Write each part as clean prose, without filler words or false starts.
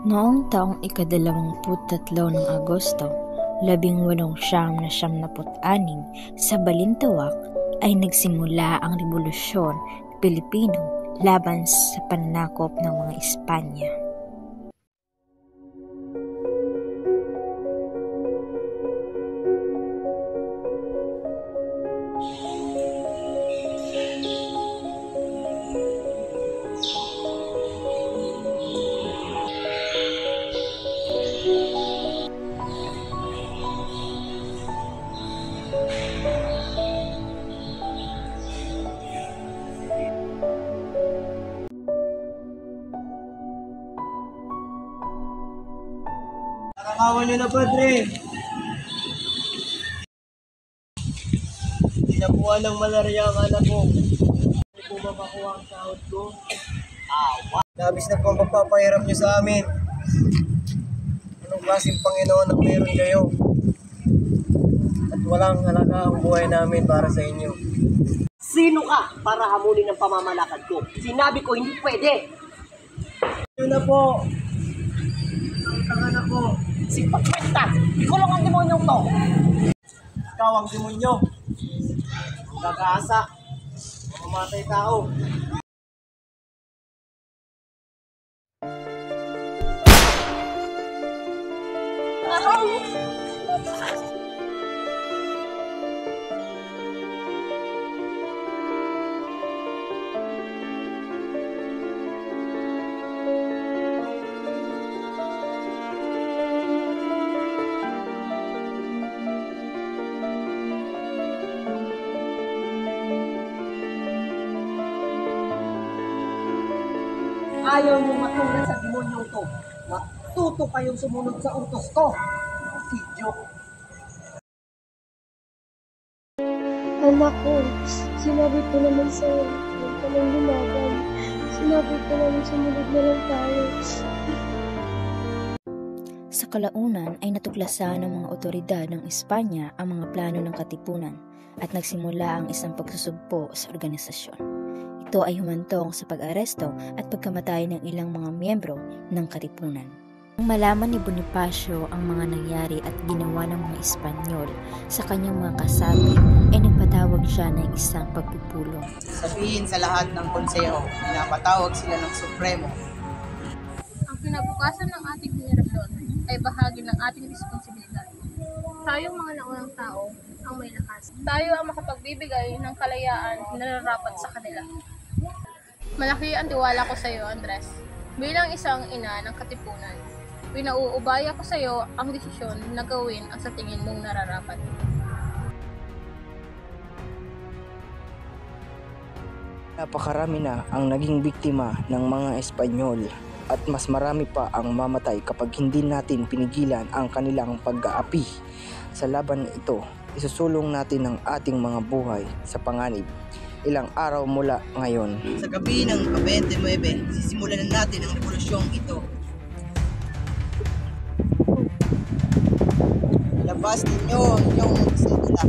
Noong taong ika-23 ng Agosto, 1896 sa Balintawak ay nagsimula ang Rebolusyon Pilipino laban sa pananakop ng mga Espanya. Nakakawa nyo na, Padre. Tinapuan ng malarya ang anak ko. Hindi po ba makuha ang sahod ko? Labis na po ang pagpapahirap nyo sa amin. Anong klaseng Panginoon ang meron kayo? At walang halaga ang buhay namin para sa inyo. Sino ka para hamulin ang pamamalakad ko? Sinabi ko hindi pwede. Yun na po. Ang tangan ako. Sipagkwenta! Ikaw lang ang demonyong to! Ikaw ang demonyo. Ang gagaasa. Mamamatay tao. Ayaw mo matulad sa demonyong to. Matuto kayong sumunod sa utos ko. Sidyo. Anak ko, sinabi ko naman sa'yo, huwag ka nang lumaban. Sinabi ko naman sumunod na lang tayo. Sa kalaunan ay natuklasan ng mga otoridad ng Espanya ang mga plano ng Katipunan at nagsimula ang isang pagsusugpo sa organisasyon. Ito ay humantong sa pag-aresto at pagkamatay ng ilang mga miyembro ng Katipunan. Nang malaman ni Bonifacio ang mga nangyari at ginawa ng mga Espanyol sa kanyang mga kasapi, ay nagpatawag siya ng isang pagpupulong. Sabihin sa lahat ng konseho, pinapatawag sila ng Supremo. Ang kinabukasan ng ating henerasyon ay bahagi ng ating responsibilidad. Tayong mga naunang tao ang may lakas. Tayo ang makapagbibigay ng kalayaan na nararapat sa kanila. Malaki ang tiwala ko sa iyo, Andres. Bilang isang ina ng Katipunan, pinauubaya ko sa iyo ang desisyon na gawin ang sa tingin mong nararapat. Napakarami na ang naging biktima ng mga Espanyol at mas marami pa ang mamatay kapag hindi natin pinigilan ang kanilang pag-aapi. Sa laban na ito, isusulong natin ang ating mga buhay sa panganib. Ilang araw mula ngayon. Sa gabi ng 29, sisimulan na natin ang revolusyong ito. Labas ninyo ang inyong sedula.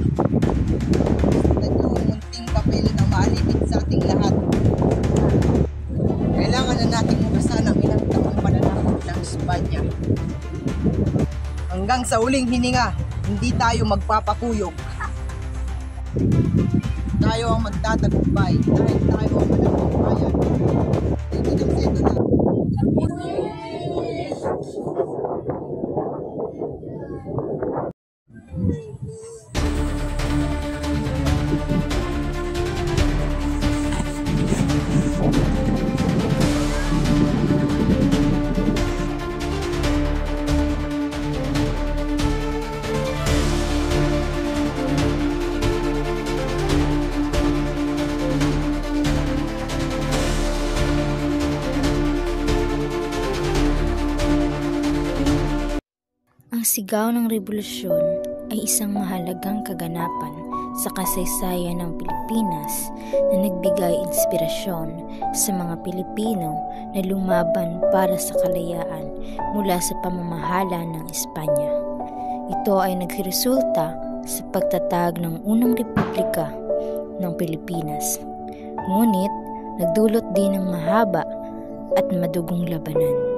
Sulat nyo ang munting papel na maalipit sa ating lahat. Kailangan na natin mukasan ang ilang taong pananakop ng Espanya. Hanggang sa huling hininga, hindi tayo magpapakuyog. Tayo ang magtatagumpay dahil tayo ang malaking bayan. Hindi ng sedula. Ang sigaw ng revolusyon ay isang mahalagang kaganapan sa kasaysayan ng Pilipinas na nagbigay inspirasyon sa mga Pilipino na lumaban para sa kalayaan mula sa pamamahala ng Espanya. Ito ay nagresulta sa pagtatag ng unang Republika ng Pilipinas. Ngunit nagdulot din ng mahaba at madugong labanan.